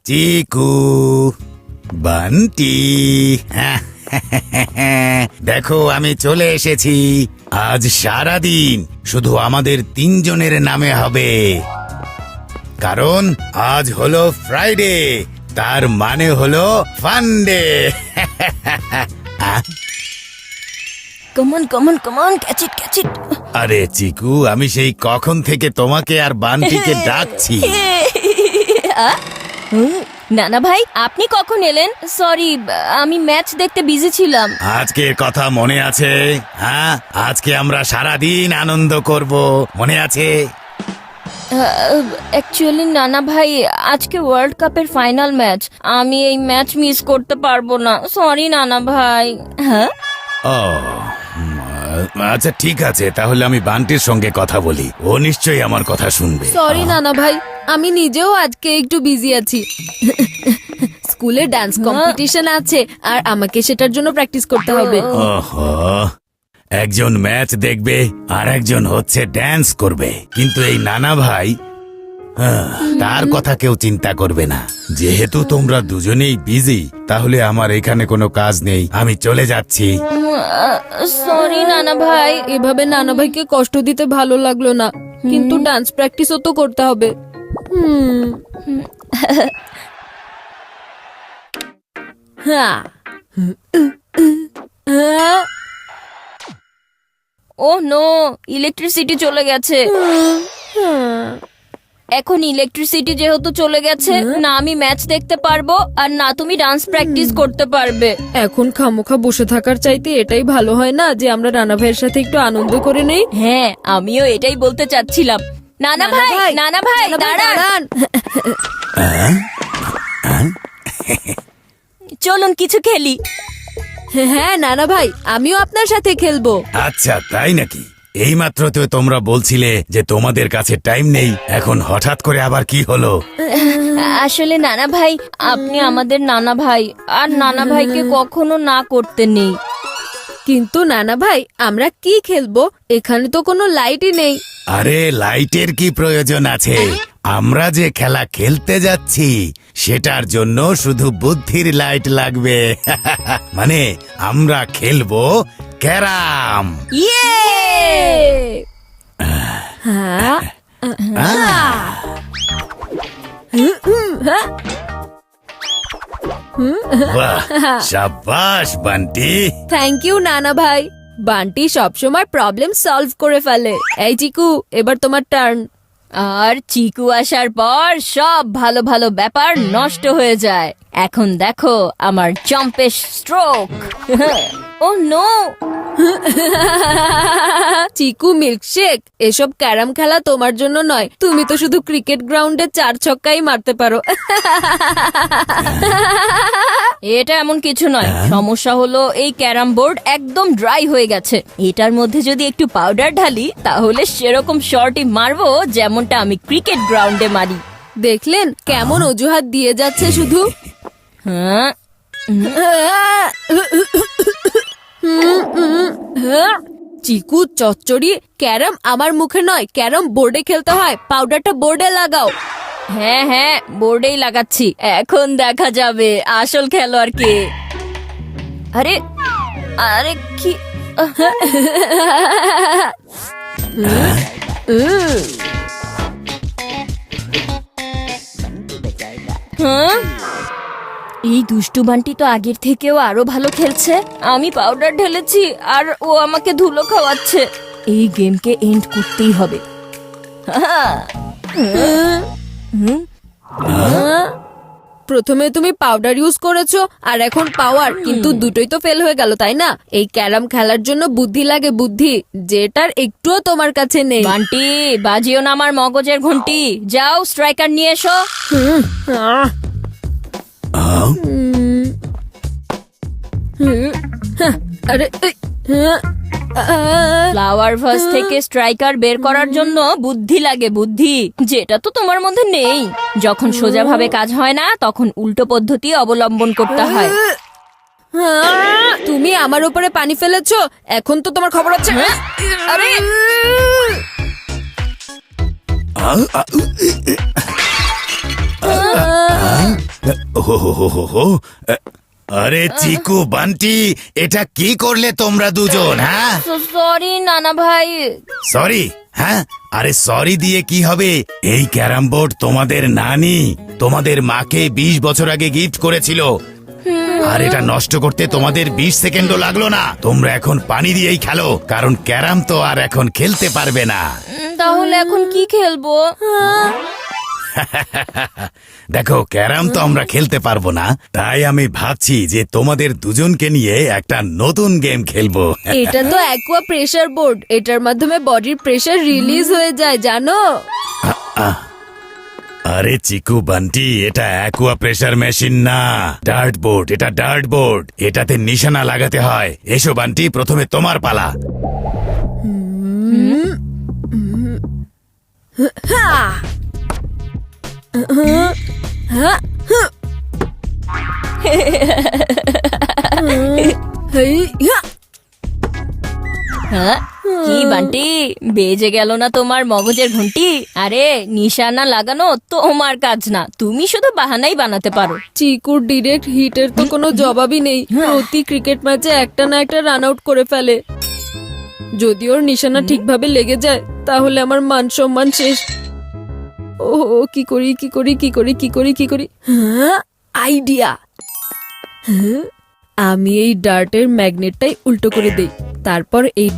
চিকু, বান্টি, দেখো আমি চলে এসেছি। আজ সারাদিন শুধু আমাদের তিনজনের নামে হবে, কারণ আজ হলো ফ্রাইডে, তার মানে হলো ফান্ডে। কমন কমন কমন, ক্যাচ ইট ক্যাচ ইট। আরে চিকু, আমি সেই কখন থেকে তোমাকে আর বান্টিকে ডাকছি। নানা ভাই, আপনি কখন এলেন? সরি, আমি ম্যাচ দেখতে বিজি ছিলাম। আজকের কথা মনে আছে? হ্যাঁ, আজকে আমরা সারাদিন আনন্দ করব, মনে আছে? অ্যাকচুয়ালি নানা ভাই, আজকে ওয়ার্ল্ড কাপের ফাইনাল ম্যাচ, আমি এই ম্যাচ মিস করতে পারবো না। সরি নানা ভাই। হ্যাঁ, ও আচ্ছা ঠিক আছে, তাহলে আমি বান্টির সঙ্গে কথা বলি, ও নিশ্চয়ই আমার কথা শুনবে। সরি নানা ভাই, আমি নিজেও আজকে একটু বিজি আছি। স্কুলে ডান্স কম্পিটিশন আছে আর আমাকে সেটার জন্য প্র্যাকটিস করতে হবে। ওহো, একজন ম্যাচ দেখবে আর একজন হচ্ছে ড্যান্স করবে, কিন্তু এই নানা ভাই তার কথা কেউ চিন্তা করবে না। যেহেতু তোমরা দুজনেই বিজি, তাহলে আমার এখানে কোনো কাজ নেই, আমি চলে যাচ্ছি। সরি নানা ভাই। এভাবে নানা ভাইকে কষ্ট দিতে ভালো লাগলো না, কিন্তু ডান্স প্র্যাকটিসও তো করতে হবে। হ্যাঁ। ও নো, ইলেকট্রিসিটি চলে গেছে। এখন ইলেকট্রিসিটি যেহেতু চলে গেছে, না আমি ম্যাচ দেখতে পারবো আর না তুমি ডান্স প্র্যাকটিস করতে পারবে। এখন খামোখা বসে থাকার চাইতে এটাই ভালো হয় না যে আমরা রানা ভাইয়ের সাথে একটু আনন্দ করে নেই? হ্যাঁ, আমিও এটাই বলতে চাচ্ছিলাম। নানা ভাই, নানা ভাই দাঁড়ান। চলুন কিছু খেলি। হ্যাঁ নানা ভাই, আমিও আপনার সাথে খেলবো। আচ্ছা তাই নাকি? এইমাত্র তো তোমরা বলছিলে যে তোমাদের কাছে টাইম নেই, এখন হঠাৎ করে আবার কি হলো? আসলে নানা ভাই, আপনি আমাদের নানা ভাই, আর নানা ভাইকে কখনো না করতে নেই। কিন্তু নানা ভাই, আমরা কি খেলবো? এখানে তো কোনো লাইটই নেই। আরে লাইটের কি প্রয়োজন আছে? আমরা যে খেলা খেলতে যাচ্ছি সেটার জন্য শুধু বুদ্ধির লাইট লাগবে। মানে আমরা খেলবো ক্যারাম। ইয়ে! হ্যাঁ। বাহ, শাবাশ বান্টি। থ্যাংক ইউ নানা ভাই। বান্টি সবসময় প্রবলেম সলভ করে ফেলে। এই চিকু, এবার তোমার টার্ন। আর চিকু আসার পর সব ভালো ভালো ব্যাপার নষ্ট হয়ে যায়। এখন দেখো আমার জম্পেশ স্ট্রোক। ও নো! চিকু মিল্কশেক, এসব ক্যারাম খেলা তোমার জন্য নয়। তুমি তো শুধু ক্রিকেট গ্রাউন্ডে 4 ছক্কাই মারতে পারো। এটা এমন কিছু নয়, সমস্যা হলো এই ক্যারাম বোর্ড একদম ড্রাই হয়ে গেছে। এটার মধ্যে যদি একটু পাউডার ঢালি তাহলে সেরকম শটই মারবো যেমনটা আমি ক্রিকেট গ্রাউন্ডে মারি। দেখলেন কেমন অজুহাত দিয়ে যাচ্ছে শুধু। হ্যাঁ, চিকু চচ্চড়ি, ক্যারাম আমার মুখে নয়, ক্যারাম বোর্ডে খেলতে হয়। পাউডারটা বোর্ডে লাগাও। হ্যাঁ হ্যাঁ, বোর্ডেই লাগাচ্ছি। এখন দেখা যাবে আসল খেলোয়াড় কে। আরে আরে কি? হ্যাঁ, এই দুষ্টু বান্টি তো আগের থেকেও আরো ভালো খেলছে। আমি পাউডার ঢেলেছি আর ও আমাকে ধুলো খাওয়াচ্ছে। এই গেমকে এন্ড করতেই হবে। প্রথমে তুমি পাউডার ইউজ করেছো আর এখন পাওয়ার, কিন্তু দুটোই তো ফেল হয়ে গেল, তাই না? এই ক্যারাম খেলার জন্য বুদ্ধি লাগে, বুদ্ধি, যেটার একটুও তোমার কাছে নেই। বান্টি, বাজিও না আমার মগজের ঘন্টি। যাও স্ট্রাইকার নিয়ে এসো। আরে ফ্লাওয়ার ভাস থেকে স্ট্রাইকার বের করার জন্য বুদ্ধি লাগে, বুদ্ধি, যেটা তো তোমার মধ্যে নেই। যখন সোজাভাবে কাজ হয় না তখন উল্টো পদ্ধতি অবলম্বন করতে হয়। তুমি আমার উপরে পানি ফেলেছো, এখন তো তোমার খবর আছে। আরে হো হো হো হো হো। আরে চিকু বান্টি, এটা কি করলে তোমরা দুজন? হ্যাঁ, সরি নানা ভাই। সরি? হ্যাঁ, আরে সরি দিয়ে কি হবে? এই ক্যারাম বোর্ড তোমাদের নানি তোমাদের মাকে 20 বছর আগে গিফট করেছিল। আর এটা নষ্ট করতে তোমাদের 20 সেকেন্ডও লাগলো না। তোমরা এখন পানি দিয়েই খেলো, কারণ ক্যারাম তো আর এখন খেলতে পারবে না। তাহলে এখন কি খেলবো? দেখো, ক্যারাম তো আমরা খেলতে পারবো না, তাই আমি ভাবছি যে তোমাদের দুজনকে নিয়ে একটা নতুন গেম খেলবো। এটা তো অ্যাকুয়া প্রেসার বোর্ড, এটার মাধ্যমে বডির প্রেসার রিলিজ হয়ে যায় জানো। আরে চিকু বান্টি, এটা অ্যাকুয়া প্রেসার মেশিন না, ডার্ট বোর্ড। এটা ডার্ট বোর্ড, এটাতে নিশানা লাগাতে হয়। এসো বান্টি, প্রথমে তোমার পালা। হ্যাঁ, কি বান্টি, বেজে গেল না তোমার মগজের ঘন্টি? আরে নিশানা লাগানো তোমার কাজ না, তুমি শুধু বাহানাই বানাতে পারো। চিকুর ডিরেক্ট হিটের তো কোনো জবাবই নেই। প্রতি ক্রিকেট ম্যাচে একটা না একটা রান আউট করে ফেলে। যদি ওর নিশানা ঠিকভাবে লেগে যায় তাহলে আমার মান সম্মান শেষ। ও কি করি কি করি কি করি কি করি কি করি? হ্যাঁ, আইডিয়া। আমি এই ডার্টের ম্যাগনেটটাই উল্টো করে দেই, তারপর এই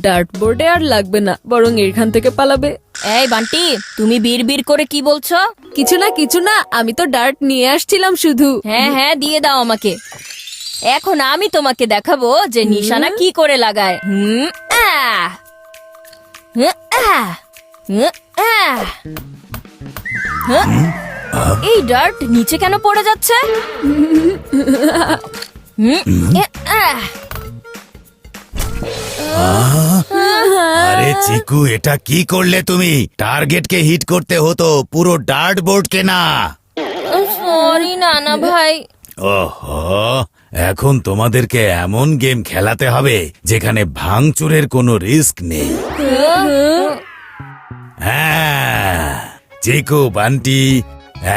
ডার্ট বোর্ডে আর লাগবে না, বরং এখান থেকে পালাবে। এই বান্টি, তুমি বিড় করে কি বলছো? কিছু না, আমি তো ডার্ট নিয়ে আসছিলাম শুধু। হ্যাঁ হ্যাঁ, দিয়ে দাও আমাকে। এখন আমি তোমাকে দেখাবো যে নিশানা কি করে লাগায়। আহ! আহ! আহ! এই ডার্ট নিচে কেন পড়ে যাচ্ছে? আহ! আরে চিকু, এটা কি করলে তুমি? টার্গেটকে হিট করতে হতো, পুরো ডার্ট বোর্ডকে না। সরি নানা ভাই। ওহো, এখন তোমাদেরকে এমন গেম খেলাতে হবে যেখানে ভাঙচুরের কোনো রিস্ক নেই। হ্যাঁ চিকু বান্টি,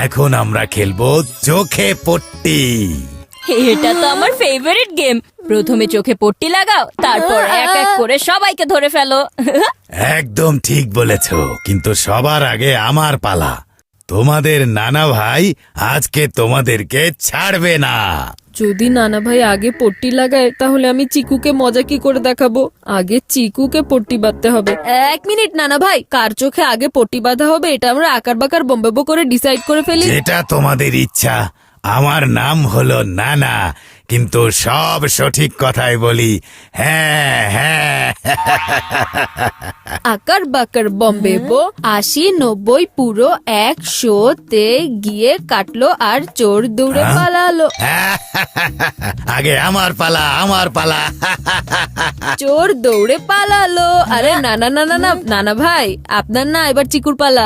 এখন আমরা খেলবো চোখে পট্টি। এটা তো আমার ফেভারিট গেম। প্রথমে চোখে পট্টি লাগাও, তারপর এক এক করে সবাইকে ধরে ফেলো। একদম ঠিক বলেছ, কিন্তু সবার আগে আমার পালা। তোমাদের নানা ভাই আজকে তোমাদেরকে ছাড়বে না। যদি নানা ভাই আগে পট্টি লাগায় তাহলে আমি চিকুকে মজা কি করে দেখাবো? আগে চিকুকে পট্টি বাঁধতে হবে। 1 মিনিট নানা ভাই, কার চোখে আগে পট্টি বাঁধা হবে এটা আমরা আকার বাকার বম্বেবো করে ডিসাইড করে ফেলি। যেটা তোমাদের ইচ্ছা। আমার নাম হলো নানা, কিন্তু সব সঠিক কথাই বলি। হ্যাঁ হ্যাঁ। আকার বাকার বম্বেবো 80, 90 পুরো 100-তে গিয়ে কাটলো আর চোর দৌড়ে পালালো। আগে আমার পালা, আমার পালা। চোর দৌড়ে পালালো। আরে না না না না না নানা ভাই, আপনার না, এবার চিকুর পালা।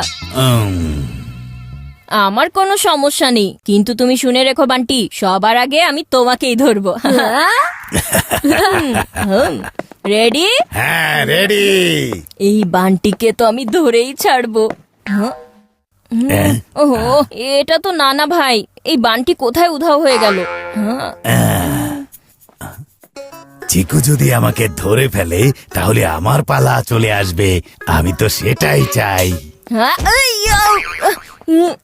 আমার কোনো সমস্যা নেই, কিন্তু তুমি শুনে রেখো বান্টি, সবার আগে আমি তোমাকেই ধরবো। রেডি? হ্যাঁ রেডি। এই বান্টিকে তো আমি ধরেই ছাড়বো। ওহো, এটা তো নানা ভাই। এই বান্টি কোথায় উধাও হয়ে গেল? চিকু যদি আমাকে ধরে ফেলে তাহলে আমার পালা চলে আসবে, আমি তো সেটাই চাই। হ্যাঁ, এই, আউ, উম,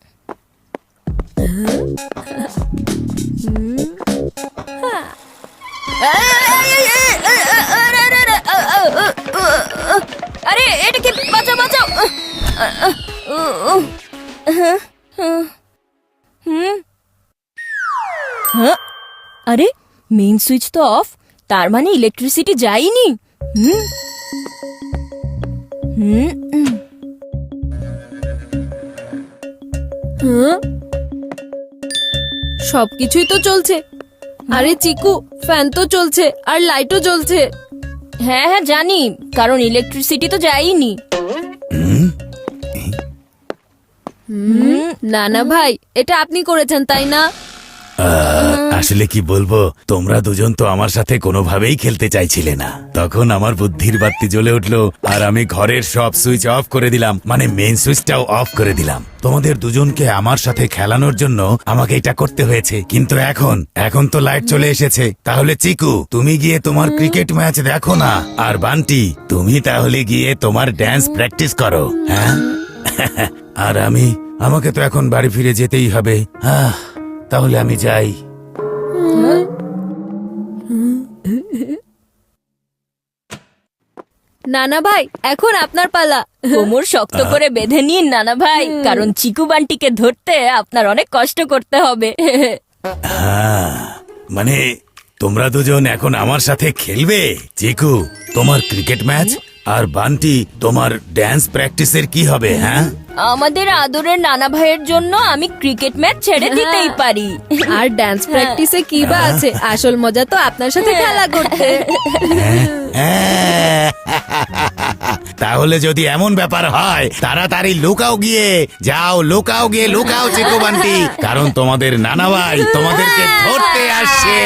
আরে এটা কি? বাঁচাও বাঁচাও। আরে মেইন সুইচ তো অফ, তার মানে ইলেকট্রিসিটি যায়নি। সবকিছুই তো চলছে। আরে চিকু, ফ্যান তো চলছে আর লাইটও জ্বলছে। হ্যাঁ হ্যাঁ জানি, কারণ ইলেকট্রিসিটি তো যায়নি। নানা ভাই, এটা আপনি করেছেন তাই না? আসলে কি বলবো, তোমরা দুজন তো আমার সাথে কোনোভাবেই খেলতে চাইছিলে না। তখন আমার বুদ্ধির বাতি জ্বলে উঠলো আর আমি ঘরের সব সুইচ অফ করে দিলাম, মানে মেইন সুইচটাও অফ করে দিলাম। তোমাদের দুজনকে আমার সাথে খেলানোর জন্য আমাকে এটা করতে হয়েছে। কিন্তু এখন তো লাইট চলে এসেছে। তাহলে চিকু, তুমি গিয়ে তোমার ক্রিকেট ম্যাচ দেখো না, আর বান্টি তুমি তাহলে গিয়ে তোমার ড্যান্স প্র্যাকটিস করো। হ্যাঁ আর আমাকে তো এখন বাড়ি ফিরে যেতেই হবে। তাহলে আমি যাই। নানা ভাই, এখন আপনার পালা। কোমর শক্ত করে বেঁধে নিন নানা ভাই, কারণ চিকু বান্টিকে ধরতে আপনার অনেক কষ্ট করতে হবে। মানে তোমরা দুজন এখন আমার সাথে খেলবে? চিকু, তোমার ক্রিকেট ম্যাচ, আর বান্টি তোমার ড্যান্স প্র্যাকটিসের কি হবে? হ্যাঁ, আমাদের আদরের নানা ভাইয়ের জন্য আমি ক্রিকেট ম্যাচ ছেড়ে দিতেই পারি। আর ডান্স প্র্যাকটিসে কি বা আছে, আসল মজা তো আপনার সাথে খেলা করতে। তাহলে যদি এমন ব্যাপার হয়, তাড়াতাড়ি লুকাও গিয়ে, লুকাও চিকু বান্টি, কারণ তোমাদের নানা ভাই তোমাদেরকে ধরতে আসছে।